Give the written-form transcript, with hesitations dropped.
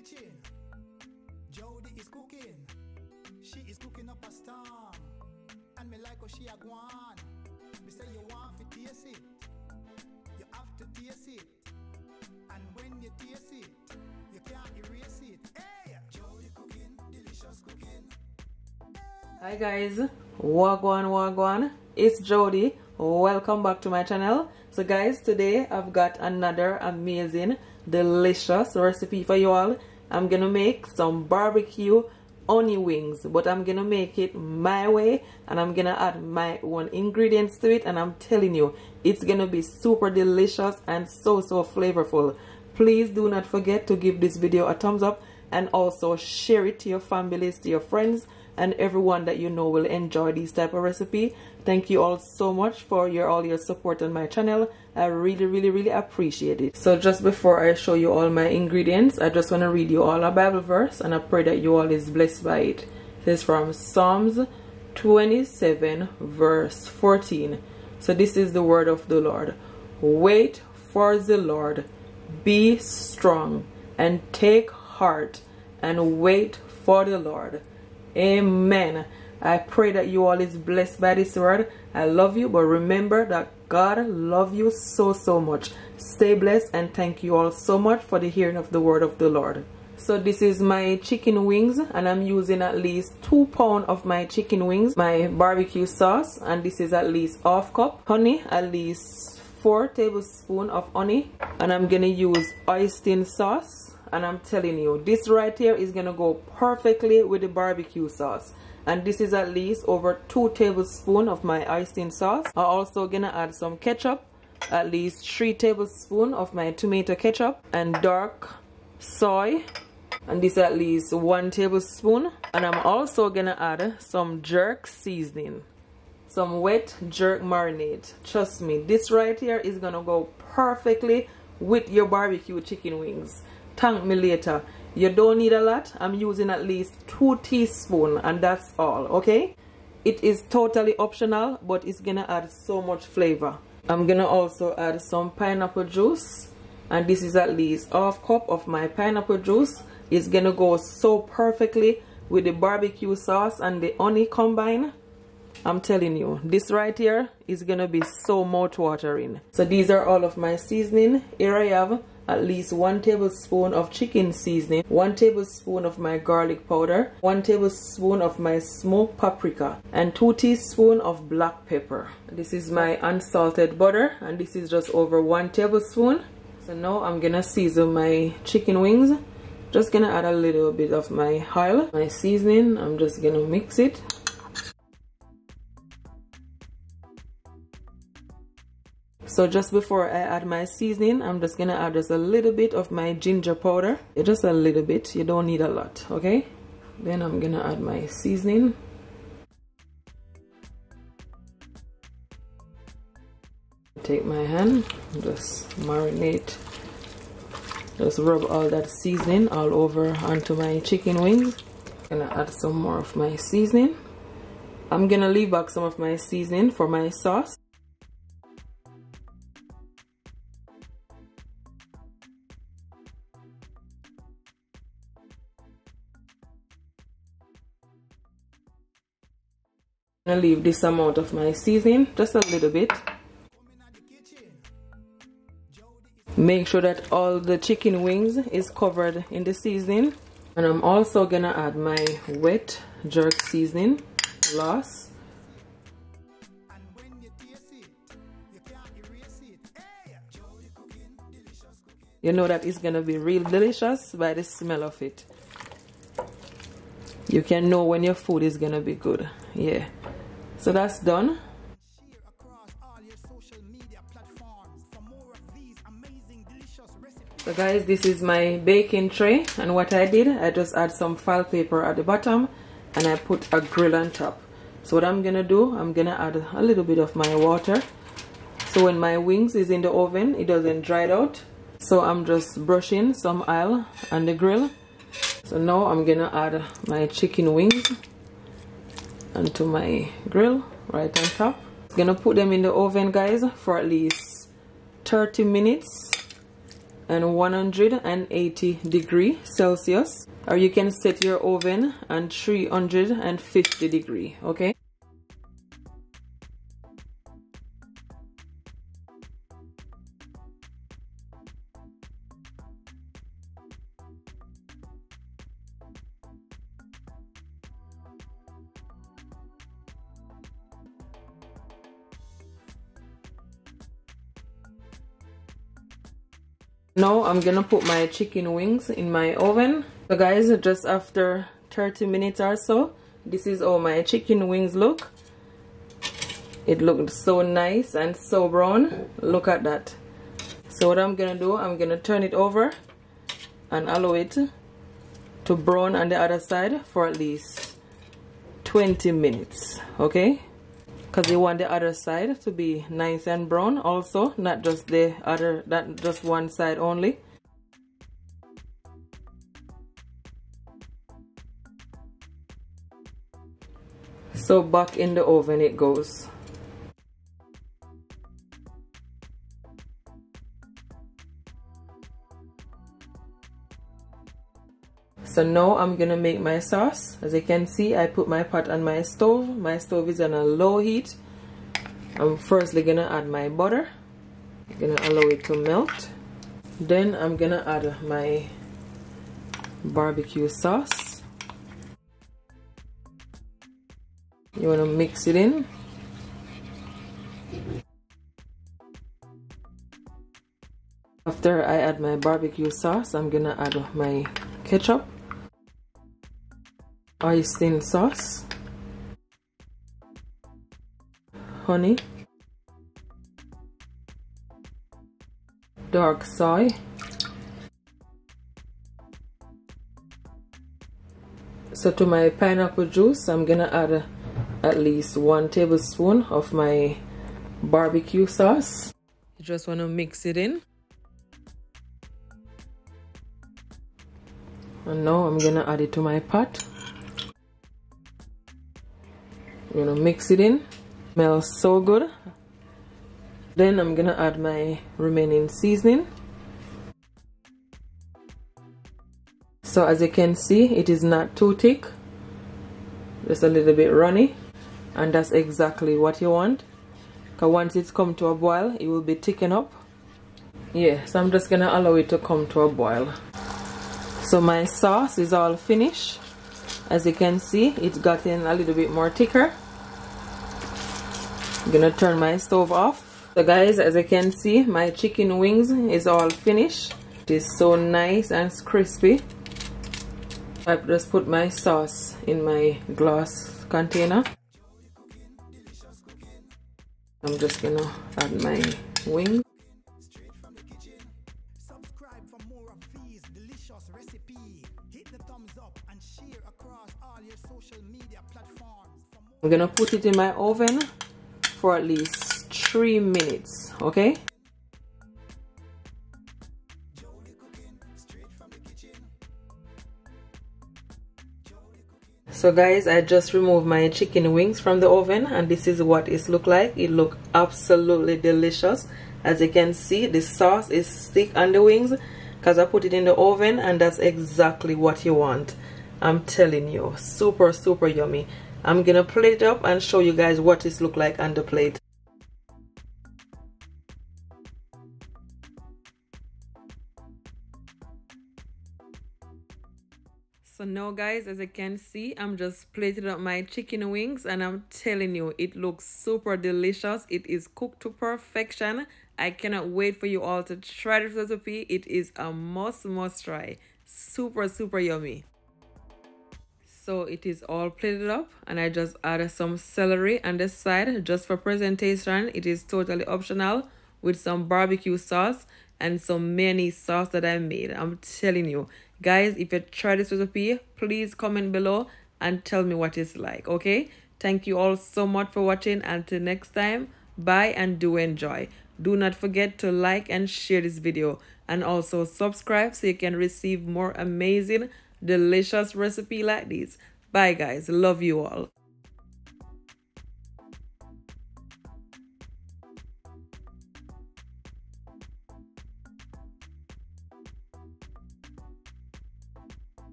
kitchen. Jody is cooking. She is cooking up a storm. And me like how she a gwan. Me say you want to taste it. You have to taste it. And when you taste it, you can't erase it. Hey! Jody cooking, delicious cooking. Hi guys, wagwan, it's Jody. Welcome back to my channel. So guys, today I've got another amazing, delicious recipe for you all. I'm gonna make some barbecue honey wings, but I'm gonna make it my way and I'm gonna add my own ingredients to it, and I'm telling you, it's gonna be super delicious and so flavorful. Please do not forget to give this video a thumbs up and also share it to your families, to your friends, and everyone that you know will enjoy this type of recipe. Thank you all so much for all your support on my channel. I really appreciate it. So just before I show you all my ingredients, I just want to read you all a Bible verse, and I pray that you all is blessed by it. This is from Psalms 27 verse 14. So this is the word of the Lord. Wait for the Lord, be strong and take heart and wait for the Lord. Amen. I pray that you all is blessed by this word. I love you, but remember that God loves you so much. Stay blessed, and thank you all so much for the hearing of the word of the Lord. So this is my chicken wings, and I'm using at least 2 pounds of my chicken wings, my barbecue sauce, and this is at least ½ cup honey, at least 4 tablespoons of honey, and I'm gonna use hoisin sauce. And I'm telling you, this right here is gonna go perfectly with the barbecue sauce. And this is at least over 2 tablespoons of my hoisin sauce. I'm also gonna add some ketchup, at least 3 tablespoons of my tomato ketchup, and dark soy, and this at least 1 tablespoon. And I'm also gonna add some jerk seasoning, some wet jerk marinade. Trust me, this right here is gonna go perfectly with your barbecue chicken wings. Thank me later. You don't need a lot. I'm using at least 2 teaspoons, and that's all, okay? It is totally optional, but it's gonna add so much flavor. I'm gonna also add some pineapple juice, and this is at least ½ cup of my pineapple juice. It's gonna go so perfectly with the barbecue sauce and the honey combined. I'm telling you, this right here is gonna be so mouth-watering. So these are all of my seasoning. Here I have at least 1 tablespoon of chicken seasoning, 1 tablespoon of my garlic powder, 1 tablespoon of my smoked paprika, and 2 teaspoons of black pepper. This is my unsalted butter, and this is just over 1 tablespoon. So now I'm gonna season my chicken wings. Just gonna add a little bit of my oil, my seasoning. I'm just gonna mix it. So just before I add my seasoning, I'm just gonna add just a little bit of my ginger powder. Just a little bit, you don't need a lot, okay? Then I'm gonna add my seasoning. Take my hand, just marinate, just rub all that seasoning all over onto my chicken wings. Gonna add some more of my seasoning. I'm gonna leave back some of my seasoning for my sauce. I'm gonna leave this amount of my seasoning, just a little bit. Make sure that all the chicken wings is covered in the seasoning. And I'm also gonna add my wet jerk seasoning last. You know that it's gonna be real delicious by the smell of it. You can know when your food is gonna be good. Yeah. So that's done. So guys, this is my baking tray, and what I did, I just add some file paper at the bottom and I put a grill on top. So what I'm gonna do, I'm gonna add a little bit of my water, so when my wings is in the oven, it doesn't dry out. So I'm just brushing some oil on the grill. So now I'm gonna add my chicken wings onto my grill right on top. Gonna put them in the oven, guys, for at least 30 minutes, and 180 degrees Celsius, or you can set your oven on 350 degrees, okay? Now I'm gonna put my chicken wings in my oven. So guys, just after 30 minutes or so, this is how my chicken wings look. It looked so nice and so brown. Look at that. So what I'm gonna do, I'm gonna turn it over and allow it to brown on the other side for at least 20 minutes, okay? Because you want the other side to be nice and brown also, not just the other, not just one side only. So back in the oven it goes. So now I'm gonna make my sauce. As you can see, I put my pot on my stove. My stove is on a low heat. I'm firstly gonna add my butter. I'm gonna allow it to melt. Then I'm gonna add my barbecue sauce. You wanna mix it in. After I add my barbecue sauce, I'm gonna add my ketchup, hoisin sauce, honey, dark soy, so to my pineapple juice I'm gonna add at least 1 tablespoon of my barbecue sauce. You just want to mix it in. And now I'm gonna add it to my pot. I'm gonna mix it in. Smells so good. Then I'm gonna add my remaining seasoning. So as you can see, it is not too thick, just a little bit runny, and that's exactly what you want, because once it's come to a boil it will be thicken up. Yeah, so I'm just gonna allow it to come to a boil. So my sauce is all finished. As you can see, it's gotten a little bit more thicker. I'm gonna turn my stove off. So guys, as you can see, my chicken wings is all finished. It is so nice and crispy. I've just put my sauce in my glass container. I'm just gonna add my wings. I'm gonna put it in my oven for at least 3 minutes, okay? So guys, I just removed my chicken wings from the oven and this is what it look like. It look absolutely delicious. As you can see, the sauce is thick on the wings because I put it in the oven, and that's exactly what you want. I'm telling you, super yummy. I'm gonna plate it up and show you guys what it look like on the plate. So now guys, as you can see, I'm just plating up my chicken wings, and I'm telling you, it looks super delicious. It is cooked to perfection. I cannot wait for you all to try this recipe. It is a must try. Super yummy. So it is all plated up, and I just added some celery on the side just for presentation. It is totally optional, with some barbecue sauce and some mayonnaise sauce that I made. I'm telling you guys, if you try this recipe, please comment below and tell me what it's like, okay? Thank you all so much for watching. Until next time, bye and do enjoy. Do not forget to like and share this video, and also subscribe so you can receive more amazing delicious recipe like this. Bye guys, love you all.